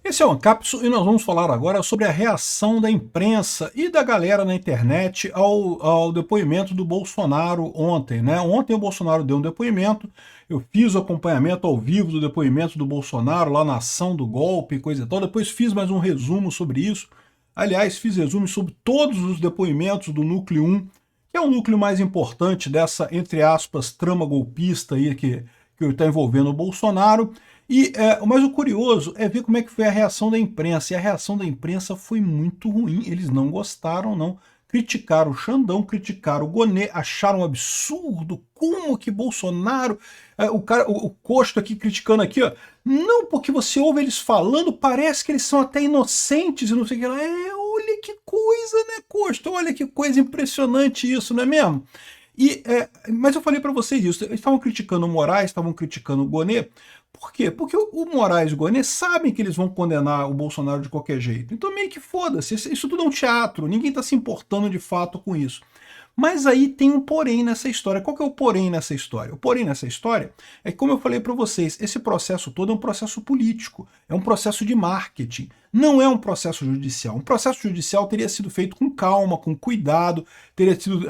Esse é o Ancapsu e nós vamos falar agora sobre a reação da imprensa e da galera na internet ao depoimento do Bolsonaro ontem, né? Ontem o Bolsonaro deu um depoimento, eu fiz o acompanhamento ao vivo do depoimento do Bolsonaro lá na ação do golpe, coisa e tal, depois fiz mais um resumo sobre isso. Aliás, fiz resumo sobre todos os depoimentos do núcleo 1, que é o núcleo mais importante dessa, entre aspas, trama golpista aí que está envolvendo o Bolsonaro. Mas o curioso é ver como é que foi a reação da imprensa, e a reação da imprensa foi muito ruim, eles não gostaram não, criticaram o Xandão, criticaram o Gonê, acharam um absurdo, como que Bolsonaro, o Costo aqui criticando aqui, ó, não, porque você ouve eles falando, parece que eles são até inocentes e não sei o que lá, olha que coisa, né, Costo, olha que coisa impressionante isso, não é mesmo? Mas eu falei para vocês isso, eles estavam criticando o Moraes, estavam criticando o Gonê. Por quê? Porque o Moraes e o Gonê sabem que eles vão condenar o Bolsonaro de qualquer jeito. Então meio que foda-se, isso tudo é um teatro, ninguém está se importando de fato com isso. Mas aí tem um porém nessa história. Qual que é o porém nessa história? O porém nessa história é que, como eu falei para vocês, esse processo todo é um processo político, é um processo de marketing, não é um processo judicial. Um processo judicial teria sido feito com calma, com cuidado, teria sido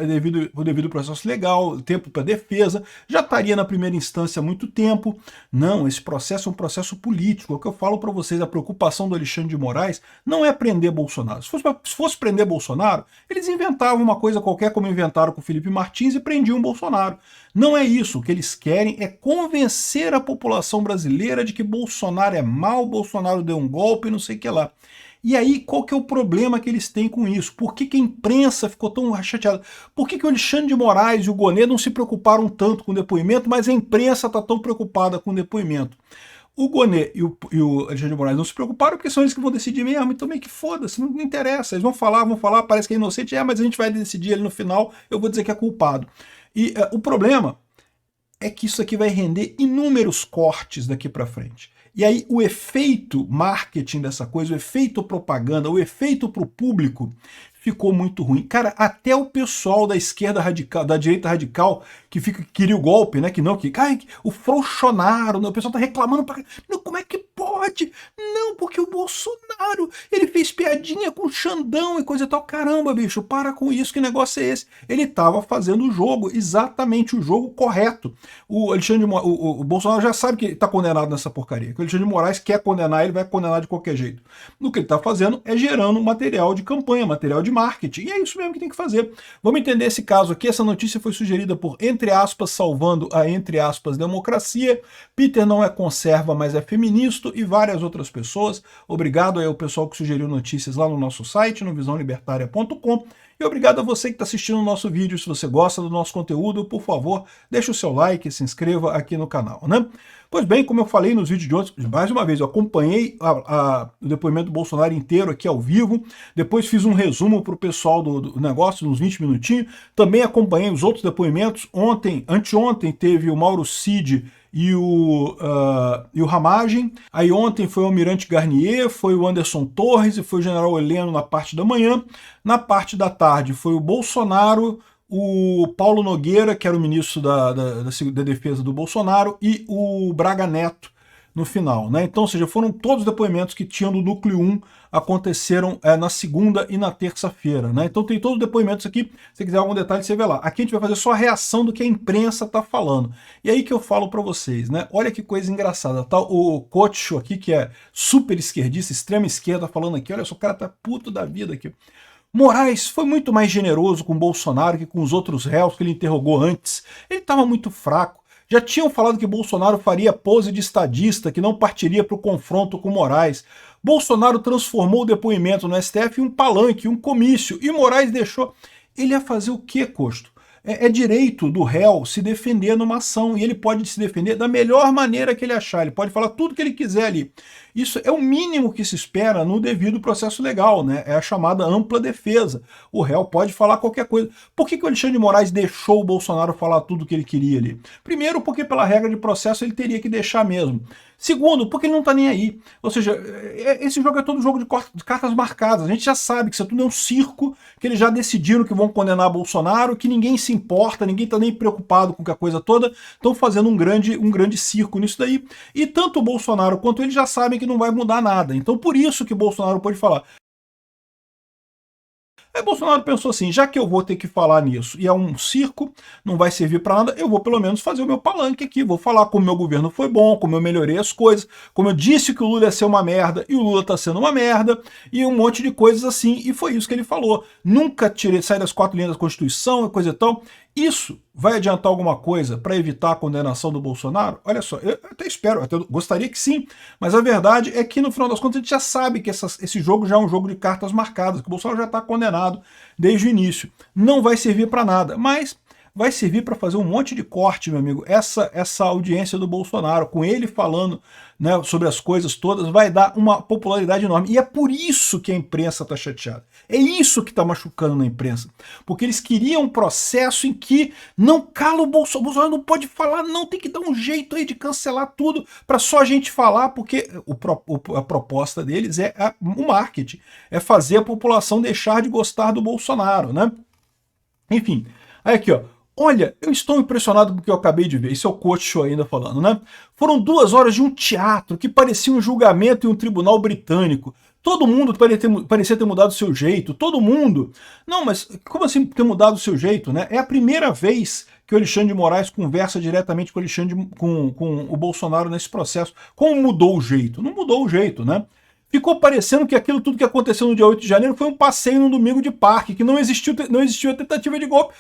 o devido processo legal, tempo para defesa, já estaria na primeira instância há muito tempo. Não, esse processo é um processo político. É o que eu falo para vocês, a preocupação do Alexandre de Moraes não é prender Bolsonaro. Se fosse prender Bolsonaro, eles inventavam uma coisa qualquer, como inventaram com o Felipe Martins, e prendiam Bolsonaro. Não é isso. O que eles querem é convencer a população brasileira de que Bolsonaro é mau, Bolsonaro deu um golpe, não sei o que lá. E aí, qual que é o problema que eles têm com isso? Por que a imprensa ficou tão chateada? Por que o Alexandre de Moraes e o Gonê não se preocuparam tanto com o depoimento, mas a imprensa está tão preocupada com o depoimento? O Gonê e o Alexandre de Moraes não se preocuparam porque são eles que vão decidir mesmo, então meio que foda-se, não interessa. Eles vão falar, parece que é inocente, mas a gente vai decidir ele no final, eu vou dizer que é culpado. O problema é que isso aqui vai render inúmeros cortes daqui para frente. E aí o efeito marketing dessa coisa, o efeito propaganda, o efeito para o público ficou muito ruim. Cara, até o pessoal da esquerda radical, da direita radical, que queria o golpe, né? O Frouxonaro, né, o pessoal tá reclamando pra... Não, como é que pode? Não, porque o Bolsonaro, ele fez piadinha com o Xandão e coisa e tal. Caramba, bicho, para com isso, que negócio é esse? Ele tava fazendo o jogo, exatamente o jogo correto. O Bolsonaro já sabe que tá condenado nessa porcaria, que o Alexandre de Moraes quer condenar, ele vai condenar de qualquer jeito. O que ele tá fazendo é gerando material de campanha, material de marketing, e é isso mesmo que tem que fazer. Vamos entender esse caso aqui. Essa notícia foi sugerida por, entre aspas, salvando a, entre aspas, democracia, Peter não é conserva, mas é feminista, e várias outras pessoas. Obrigado aí ao pessoal que sugeriu notícias lá no nosso site, no visãolibertaria.com, e obrigado a você que está assistindo o nosso vídeo. Se você gosta do nosso conteúdo, por favor, deixe o seu like e se inscreva aqui no canal, né? Pois bem, como eu falei nos vídeos de hoje, mais uma vez, eu acompanhei o depoimento do Bolsonaro inteiro aqui ao vivo, depois fiz um resumo para o pessoal do negócio, uns 20 minutinhos, também acompanhei os outros depoimentos. Anteontem teve o Mauro Cid e o Ramagem. Aí ontem foi o Almirante Garnier, foi o Anderson Torres e foi o General Heleno na parte da manhã. Na parte da tarde foi o Bolsonaro, o Paulo Nogueira, que era o ministro da defesa do Bolsonaro, e o Braga Neto no final, né? Então, ou seja, foram todos os depoimentos que tinham do núcleo 1, aconteceram na segunda e na terça-feira, né? Então tem todos os depoimentos aqui, se você quiser algum detalhe, você vê lá. Aqui a gente vai fazer só a reação do que a imprensa tá falando. E aí que eu falo para vocês, né? Olha que coisa engraçada, tá? O Cocho aqui, que é super esquerdista, extrema esquerda, falando aqui, olha só, o cara tá puto da vida aqui. Moraes foi muito mais generoso com Bolsonaro que com os outros réus que ele interrogou antes. Ele estava muito fraco. Já tinham falado que Bolsonaro faria pose de estadista, que não partiria para o confronto com Moraes. Bolsonaro transformou o depoimento no STF em um palanque, um comício, e Moraes deixou... Ele ia fazer o quê, Costo? É direito do réu se defender numa ação, e ele pode se defender da melhor maneira que ele achar, ele pode falar tudo que ele quiser ali. Isso é o mínimo que se espera no devido processo legal, né? É a chamada ampla defesa. O réu pode falar qualquer coisa. Por que o Alexandre de Moraes deixou o Bolsonaro falar tudo o que ele queria ali? Primeiro, porque pela regra de processo ele teria que deixar mesmo. Segundo, porque ele não tá nem aí. Ou seja, esse jogo é todo jogo de cartas marcadas. A gente já sabe que isso tudo é um circo, que eles já decidiram que vão condenar Bolsonaro, que ninguém se importa, ninguém tá nem preocupado com a coisa toda, estão fazendo um grande circo nisso daí. E tanto o Bolsonaro quanto ele já sabem que que não vai mudar nada. Então por isso que Bolsonaro pode falar. Aí Bolsonaro pensou assim, já que eu vou ter que falar nisso e é um circo, não vai servir para nada, eu vou pelo menos fazer o meu palanque aqui, vou falar como meu governo foi bom, como eu melhorei as coisas, como eu disse que o Lula ia ser uma merda e o Lula tá sendo uma merda, e um monte de coisas assim, e foi isso que ele falou. Nunca sair das 4 linhas da Constituição e coisa e tal. Isso vai adiantar alguma coisa para evitar a condenação do Bolsonaro? Olha só, eu até espero, até gostaria que sim, mas a verdade é que no final das contas a gente já sabe que esse jogo já é um jogo de cartas marcadas, que o Bolsonaro já está condenado desde o início. Não vai servir para nada, mas vai servir para fazer um monte de corte, meu amigo. Essa audiência do Bolsonaro, com ele falando, né, sobre as coisas todas, vai dar uma popularidade enorme. E é por isso que a imprensa está chateada. É isso que está machucando na imprensa. Porque eles queriam um processo em que não cala o Bolsonaro. O Bolsonaro não pode falar, não, tem que dar um jeito aí de cancelar tudo para só a gente falar, porque a proposta deles é o marketing. É fazer a população deixar de gostar do Bolsonaro, né? Enfim, aí aqui, ó. Olha, eu estou impressionado com o que eu acabei de ver. Isso é o coach show ainda falando, né? Foram 2 horas de um teatro que parecia um julgamento em um tribunal britânico. Todo mundo parecia ter mudado o seu jeito. Todo mundo. Não, mas como assim ter mudado o seu jeito, né? É a primeira vez que o Alexandre de Moraes conversa diretamente com com o Bolsonaro nesse processo. Como mudou o jeito? Não mudou o jeito, né? Ficou parecendo que aquilo tudo que aconteceu no dia 8 de janeiro foi um passeio num domingo de parque, que não existiu a tentativa de golpe.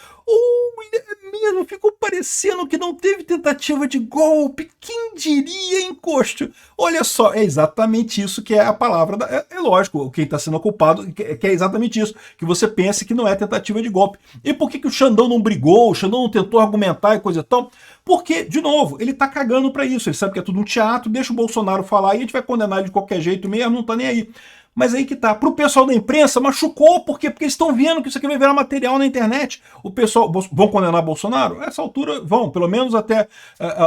Mesmo, ficou parecendo que não teve tentativa de golpe. Quem diria, encosto? Olha só, é exatamente isso que é a palavra. É lógico, quem está sendo culpado, que é exatamente isso, que você pense que não é tentativa de golpe. E por que o Xandão não brigou, o Xandão não tentou argumentar e coisa e tal? Porque, de novo, ele tá cagando pra isso, ele sabe que é tudo um teatro, deixa o Bolsonaro falar e a gente vai condenar ele de qualquer jeito mesmo, não tá nem aí. Mas aí que tá, pro pessoal da imprensa machucou, por quê? Porque eles estão vendo que isso aqui vai virar material na internet. O pessoal, vão condenar Bolsonaro? Essa altura vão, pelo menos até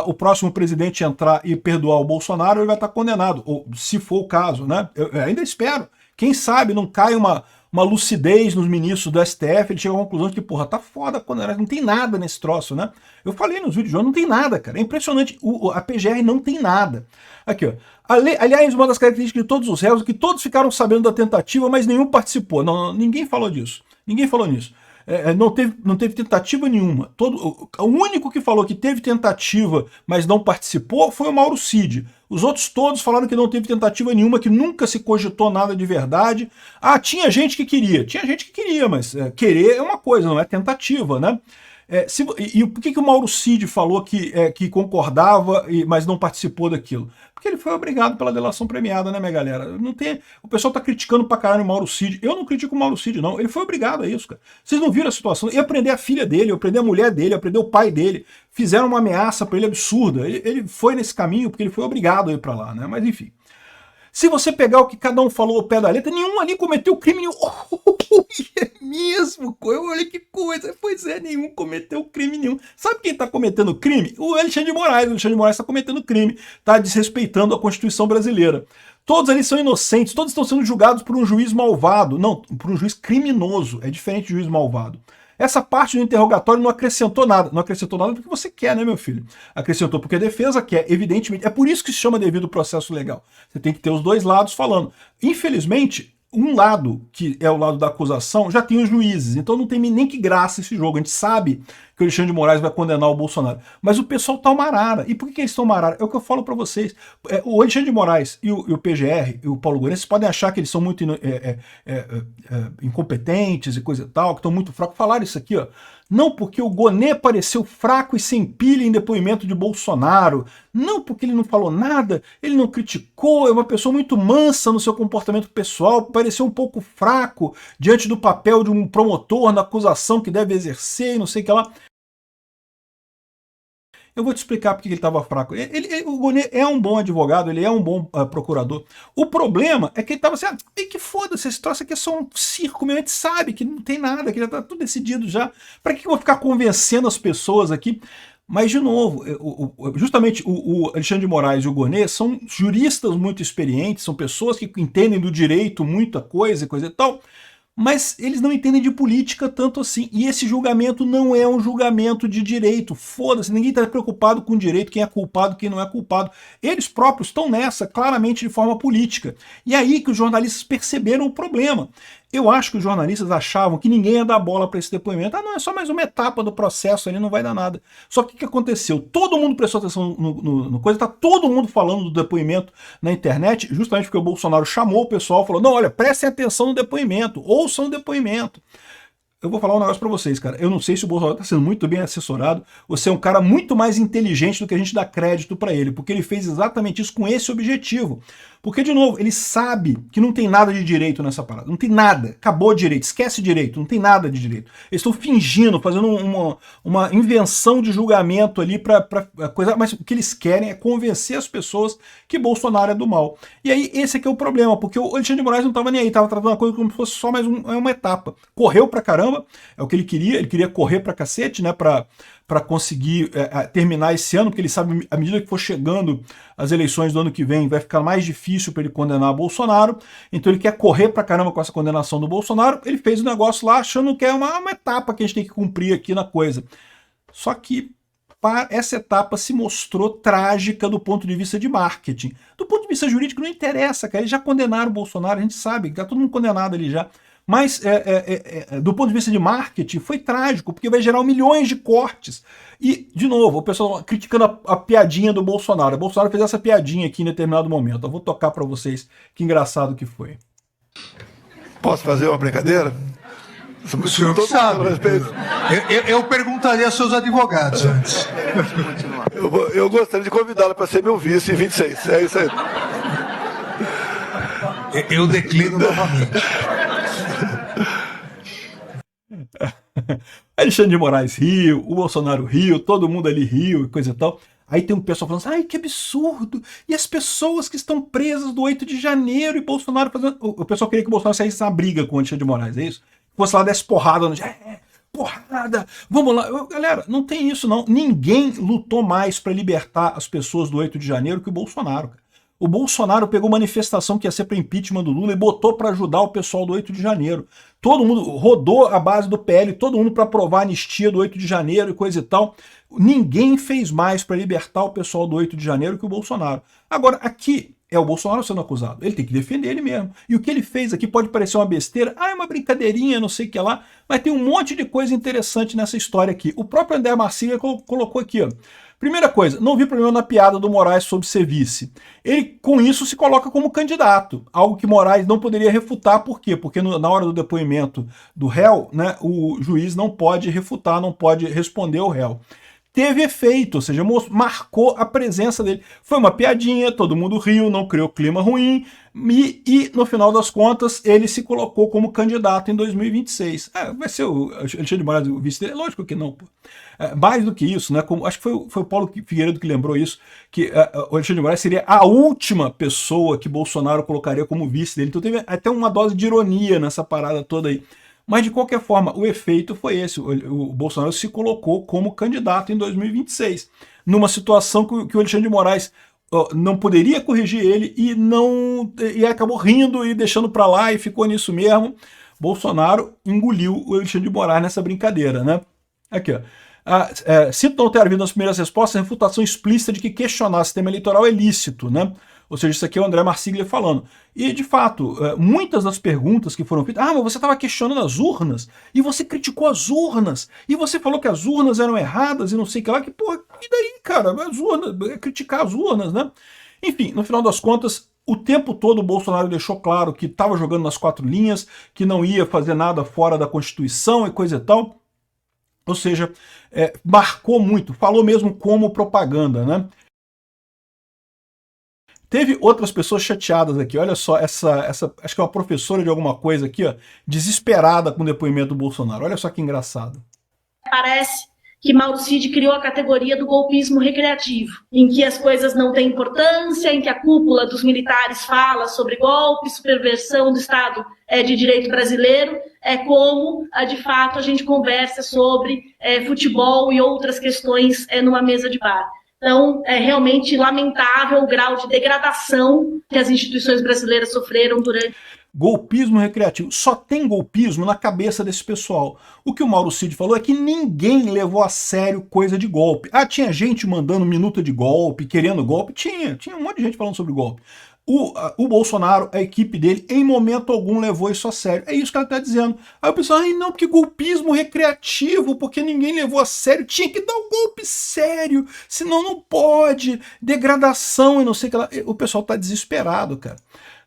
o próximo presidente entrar e perdoar o Bolsonaro, ele vai estar condenado, ou se for o caso, né? Eu ainda espero. Quem sabe não cai uma lucidez nos ministros do STF, ele chega à conclusão de que, porra, tá foda, não tem nada nesse troço, né? Eu falei nos vídeos de hoje, não tem nada, cara. É impressionante. A PGR não tem nada. Aqui, ó. Aliás, uma das características de todos os réus é que todos ficaram sabendo da tentativa, mas nenhum participou. Não, ninguém falou disso. Ninguém falou nisso. Não teve tentativa nenhuma. O único que falou que teve tentativa, mas não participou, foi o Mauro Cid. Os outros todos falaram que não teve tentativa nenhuma, que nunca se cogitou nada de verdade. Ah, tinha gente que queria. Tinha gente que queria, mas querer é uma coisa, não é tentativa, né? E por que o Mauro Cid falou que concordava, mas não participou daquilo? Porque ele foi obrigado pela delação premiada, né, minha galera? Não tem, o pessoal tá criticando pra caralho o Mauro Cid. Eu não critico o Mauro Cid, não. Ele foi obrigado a isso, cara. Vocês não viram a situação? Ia prender a filha dele, ia prender a mulher dele, ia prender o pai dele. Fizeram uma ameaça pra ele absurda. Ele foi nesse caminho porque ele foi obrigado a ir pra lá, né? Mas enfim. Se você pegar o que cada um falou ao pé da letra, nenhum ali cometeu crime nenhum. É mesmo? Olha que coisa. Pois é, nenhum cometeu crime nenhum. Sabe quem está cometendo crime? O Alexandre de Moraes. O Alexandre de Moraes está cometendo crime. Está desrespeitando a Constituição brasileira. Todos ali são inocentes. Todos estão sendo julgados por um juiz malvado. Não, por um juiz criminoso. É diferente de juiz malvado. Essa parte do interrogatório não acrescentou nada. Não acrescentou nada porque você quer, né, meu filho? Acrescentou porque a defesa quer, evidentemente. É por isso que se chama devido processo legal. Você tem que ter os dois lados falando. Infelizmente, um lado, que é o lado da acusação, já tem os juízes. Então não tem nem que graça esse jogo. A gente sabe que o Alexandre de Moraes vai condenar o Bolsonaro. Mas o pessoal tá uma arara. E por que eles estão uma arara? É o que eu falo para vocês. O Alexandre de Moraes e o PGR, e o Paulo Gonet, vocês podem achar que eles são muito incompetentes e coisa e tal, que estão muito fracos. Falaram isso aqui, ó. Não porque o Gonet pareceu fraco e sem pilha em depoimento de Bolsonaro. Não porque ele não falou nada, ele não criticou, é uma pessoa muito mansa no seu comportamento pessoal, pareceu um pouco fraco diante do papel de um promotor na acusação que deve exercer e não sei o que lá. Eu vou te explicar porque ele estava fraco. O Gonet é um bom advogado, ele é um bom procurador. O problema é que ele estava assim, que foda-se, esse troço aqui é só um circo, meu, a gente sabe que não tem nada, que já está tudo decidido já. Para que eu vou ficar convencendo as pessoas aqui? Mas, de novo, justamente o Alexandre de Moraes e o Gonet são juristas muito experientes, são pessoas que entendem do direito muita coisa e coisa e tal, mas eles não entendem de política tanto assim. E esse julgamento não é um julgamento de direito. Foda-se, ninguém está preocupado com direito, quem é culpado, quem não é culpado. Eles próprios estão nessa, claramente de forma política. E é aí que os jornalistas perceberam o problema. Eu acho que os jornalistas achavam que ninguém ia dar bola para esse depoimento. Ah, não, é só mais uma etapa do processo, ali não vai dar nada. Só que o que aconteceu? Todo mundo prestou atenção no coisa, tá todo mundo falando do depoimento na internet, justamente porque o Bolsonaro chamou o pessoal e falou, não, olha, prestem atenção no depoimento, ouçam o depoimento. Eu vou falar um negócio pra vocês, cara. Eu não sei se o Bolsonaro tá sendo muito bem assessorado ou se é um cara muito mais inteligente do que a gente dá crédito pra ele, porque ele fez exatamente isso com esse objetivo. Porque, de novo, ele sabe que não tem nada de direito nessa parada. Não tem nada. Acabou direito. Esquece direito. Não tem nada de direito. Eles estão fingindo, fazendo uma invenção de julgamento ali pra coisa. Mas o que eles querem é convencer as pessoas que Bolsonaro é do mal. E aí, esse aqui é o problema, porque o Alexandre de Moraes não tava nem aí. Tava tratando a coisa como se fosse só mais uma etapa. Correu pra caramba. É o que ele queria. Ele queria correr pra cacete, né? Para conseguir terminar esse ano, porque ele sabe, à medida que for chegando as eleições do ano que vem, vai ficar mais difícil para ele condenar Bolsonaro, então ele quer correr pra caramba com essa condenação do Bolsonaro, ele fez o negócio lá achando que é uma etapa que a gente tem que cumprir aqui na coisa. Só que essa etapa se mostrou trágica do ponto de vista de marketing. Do ponto de vista jurídico não interessa, cara, eles já condenaram o Bolsonaro, a gente sabe, tá todo mundo condenado ali já. Mas, do ponto de vista de marketing, foi trágico, porque vai gerar milhões de cortes. E, de novo, o pessoal criticando a piadinha do Bolsonaro. O Bolsonaro fez essa piadinha aqui em determinado momento. Eu vou tocar para vocês que engraçado que foi. Posso fazer uma brincadeira? O senhor que sabe. Eu perguntaria aos seus advogados antes. Eu gostaria de convidá-lo para ser meu vice em 26. É isso aí. Eu declino novamente. Alexandre de Moraes riu, o Bolsonaro riu, todo mundo ali riu e coisa e tal. Aí tem um pessoal falando assim, ai, que absurdo! E as pessoas que estão presas do 8 de janeiro e Bolsonaro fazendo... O pessoal queria que o Bolsonaro saísse na briga com o Alexandre de Moraes, é isso? Fosse lá, desse porrada no... porrada! Vamos lá! Galera, não tem isso não. Ninguém lutou mais para libertar as pessoas do 8 de janeiro que o Bolsonaro, cara. O Bolsonaro pegou manifestação que ia ser para impeachment do Lula e botou para ajudar o pessoal do 8 de janeiro. Todo mundo rodou a base do PL, todo mundo para aprovar a anistia do 8 de janeiro e coisa e tal. Ninguém fez mais para libertar o pessoal do 8 de janeiro que o Bolsonaro. Agora, aqui é o Bolsonaro sendo acusado. Ele tem que defender ele mesmo. E o que ele fez aqui pode parecer uma besteira. Ah, é uma brincadeirinha, não sei o que lá. Mas tem um monte de coisa interessante nessa história aqui. O próprio André Marcília colocou aqui, ó. Primeira coisa, não vi problema na piada do Moraes sobre ser vice. Ele, com isso, se coloca como candidato, algo que Moraes não poderia refutar. Por quê? Porque na hora do depoimento do réu, né, o juiz não pode refutar, não pode responder ao réu. Teve efeito, ou seja, marcou a presença dele. Foi uma piadinha, todo mundo riu, não criou clima ruim, e no final das contas, ele se colocou como candidato em 2026. Vai ser o Alexandre de Moraes o vice dele? Lógico que não, pô. Mais do que isso, né? Acho que foi o Paulo Figueiredo que lembrou isso, que o Alexandre de Moraes seria a última pessoa que Bolsonaro colocaria como vice dele. Então teve até uma dose de ironia nessa parada toda aí. Mas, de qualquer forma, o efeito foi esse. O Bolsonaro se colocou como candidato em 2026, numa situação que o Alexandre de Moraes não poderia corrigir ele e acabou rindo e deixando para lá e ficou nisso mesmo. Bolsonaro engoliu o Alexandre de Moraes nessa brincadeira, né? Aqui, ó. Sinto não ter havido nas primeiras respostas a refutação explícita de que questionar o sistema eleitoral é lícito, né? Ou seja, isso aqui é o André Marcília falando. E, de fato, muitas das perguntas que foram feitas... Ah, mas você estava questionando as urnas, e você criticou as urnas, e você falou que as urnas eram erradas, e não sei o que lá, que, porra, e daí, cara? As urnas, criticar as urnas, né? Enfim, no final das contas, o tempo todo o Bolsonaro deixou claro que estava jogando nas 4 linhas, que não ia fazer nada fora da Constituição e coisa e tal. Ou seja, marcou muito, falou mesmo como propaganda, né? Teve outras pessoas chateadas aqui, olha só, essa acho que é uma professora de alguma coisa aqui, ó, desesperada com o depoimento do Bolsonaro, olha só que engraçado. Parece que Mauro Cid criou a categoria do golpismo recreativo, em que as coisas não têm importância, em que a cúpula dos militares fala sobre golpe, subversão do Estado de Direito brasileiro, como, de fato, a gente conversa sobre futebol e outras questões numa mesa de bar. Então, é realmente lamentável o grau de degradação que as instituições brasileiras sofreram durante... Golpismo recreativo. Só tem golpismo na cabeça desse pessoal. O que o Mauro Cid falou é que ninguém levou a sério coisa de golpe. Ah, tinha gente mandando minuta de golpe, querendo golpe? Tinha um monte de gente falando sobre golpe. O Bolsonaro, a equipe dele, em momento algum levou isso a sério. É isso que ela está dizendo. Aí o pessoal, ai não, porque golpismo recreativo, porque ninguém levou a sério, tinha que dar um golpe sério, senão não pode, degradação e não sei o que lá. O pessoal está desesperado, cara.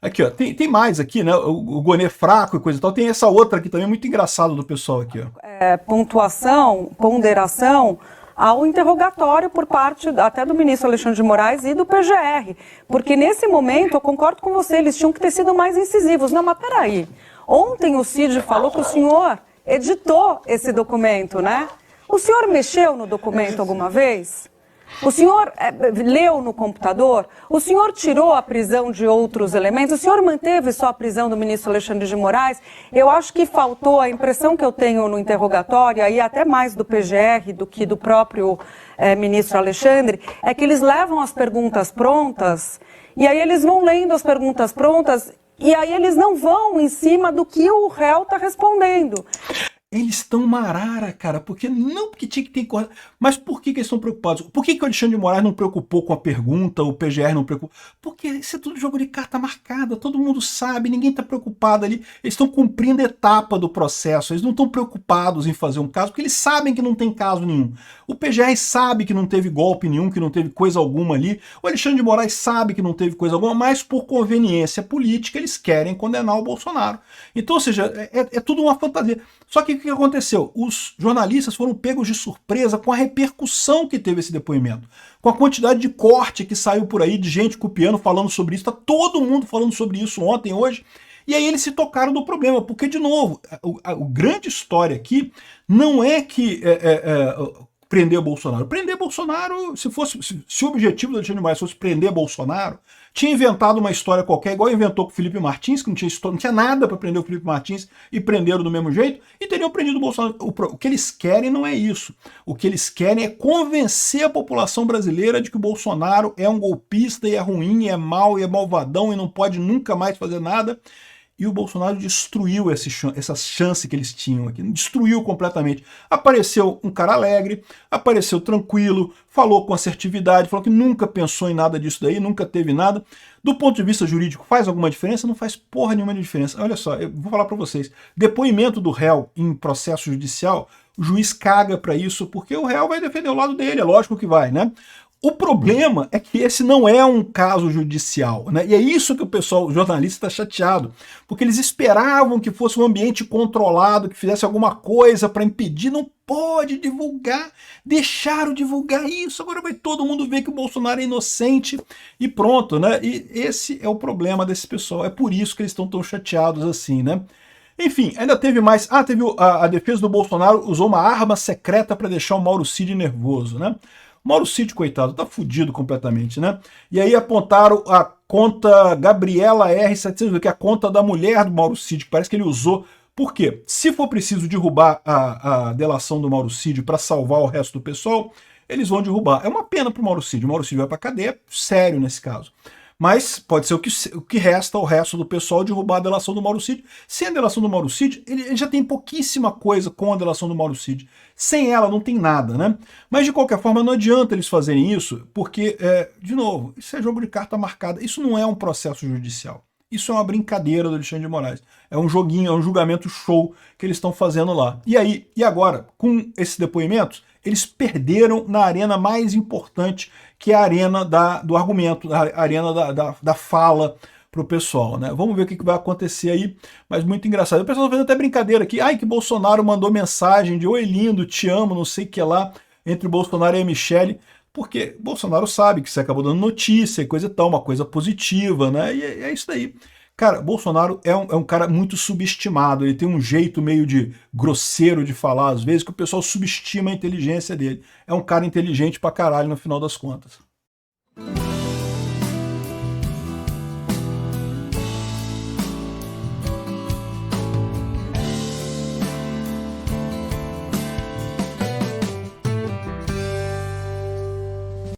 Aqui, ó, tem mais aqui, né? O Gonê fraco e coisa e tal. Tem essa outra aqui também, muito engraçado do pessoal aqui, ó. Pontuação, ponderação ao interrogatório por parte até do ministro Alexandre de Moraes e do PGR. Porque nesse momento, eu concordo com você, eles tinham que ter sido mais incisivos. Não, mas peraí. Ontem o Cid falou que o senhor editou esse documento, né? O senhor mexeu no documento alguma vez? O senhor leu no computador? O senhor tirou a prisão de outros elementos? O senhor manteve só a prisão do ministro Alexandre de Moraes? Eu acho que faltou, a impressão que eu tenho no interrogatório, aí até mais do PGR do que do próprio ministro Alexandre, é que eles levam as perguntas prontas, e aí eles vão lendo as perguntas prontas, e aí eles não vão em cima do que o réu está respondendo. Eles estão marara, cara, porque tinha que ter... Mas por que eles estão preocupados? Por que o Alexandre de Moraes não preocupou com a pergunta, o PGR não preocupou? Porque isso é tudo jogo de carta marcada, todo mundo sabe, ninguém está preocupado ali. Eles estão cumprindo a etapa do processo, eles não estão preocupados em fazer um caso, porque eles sabem que não tem caso nenhum. O PGR sabe que não teve golpe nenhum, que não teve coisa alguma ali. O Alexandre de Moraes sabe que não teve coisa alguma, mas por conveniência política eles querem condenar o Bolsonaro. Então, ou seja, é tudo uma fantasia. Só que o que aconteceu? Os jornalistas foram pegos de surpresa com a repercussão que teve esse depoimento. Com a quantidade de corte que saiu por aí, de gente copiando, falando sobre isso. Está todo mundo falando sobre isso ontem, hoje. E aí eles se tocaram do problema, porque, de novo, a grande história aqui não é que... prender Bolsonaro. Prender Bolsonaro, se o objetivo do Alexandre de Moraes fosse prender Bolsonaro, tinha inventado uma história qualquer, igual inventou com o Felipe Martins, que não tinha nada para prender o Felipe Martins e prenderam do mesmo jeito, e teriam prendido o Bolsonaro. O que eles querem não é isso. O que eles querem é convencer a população brasileira de que o Bolsonaro é um golpista e é ruim, e é mau, e é malvadão, e não pode nunca mais fazer nada. E o Bolsonaro destruiu essa chance que eles tinham aqui, destruiu completamente. Apareceu um cara alegre, apareceu tranquilo, falou com assertividade, falou que nunca pensou em nada disso daí, nunca teve nada. Do ponto de vista jurídico, faz alguma diferença? Não faz porra nenhuma de diferença. Olha só, eu vou falar para vocês. Depoimento do réu em processo judicial, o juiz caga para isso, porque o réu vai defender o lado dele, é lógico que vai, né? O problema é que esse não é um caso judicial, né? E é isso que o pessoal, o jornalista, está chateado, porque eles esperavam que fosse um ambiente controlado, que fizesse alguma coisa para impedir, não pode divulgar, deixaram divulgar isso, agora vai todo mundo ver que o Bolsonaro é inocente e pronto, né? E esse é o problema desse pessoal, é por isso que eles estão tão chateados assim, né? Enfim, ainda teve mais, teve a defesa do Bolsonaro usou uma arma secreta para deixar o Mauro Cid nervoso, né? Mauro Cid, coitado, tá fudido completamente, né? E aí apontaram a conta Gabriela R700, que é a conta da mulher do Mauro Cid, que parece que ele usou. Por quê? Se for preciso derrubar a delação do Mauro Cid para salvar o resto do pessoal, eles vão derrubar. É uma pena pro Mauro Cid. O Mauro Cid vai pra cadeia, sério nesse caso. Mas pode ser o que resta ao resto do pessoal derrubar a delação do Mauro Cid. Sem a delação do Mauro Cid, ele já tem pouquíssima coisa com a delação do Mauro Cid. Sem ela não tem nada, né? Mas de qualquer forma não adianta eles fazerem isso, porque, de novo, isso é jogo de carta marcada. Isso não é um processo judicial. Isso é uma brincadeira do Alexandre de Moraes. É um joguinho, é um julgamento show que eles estão fazendo lá. E agora, com esses depoimentos, eles perderam na arena mais importante, que é a arena do argumento, a arena da fala para o pessoal, né? Vamos ver o que vai acontecer aí, mas muito engraçado. O pessoal tá fazendo até brincadeira aqui, que Bolsonaro mandou mensagem de oi lindo, te amo, não sei o que lá, entre o Bolsonaro e a Michelle, porque Bolsonaro sabe que você acabou dando notícia e coisa e tal, uma coisa positiva, né? E é isso daí. Cara, Bolsonaro é um cara muito subestimado, ele tem um jeito meio de grosseiro de falar, às vezes, que o pessoal subestima a inteligência dele. É um cara inteligente pra caralho no final das contas.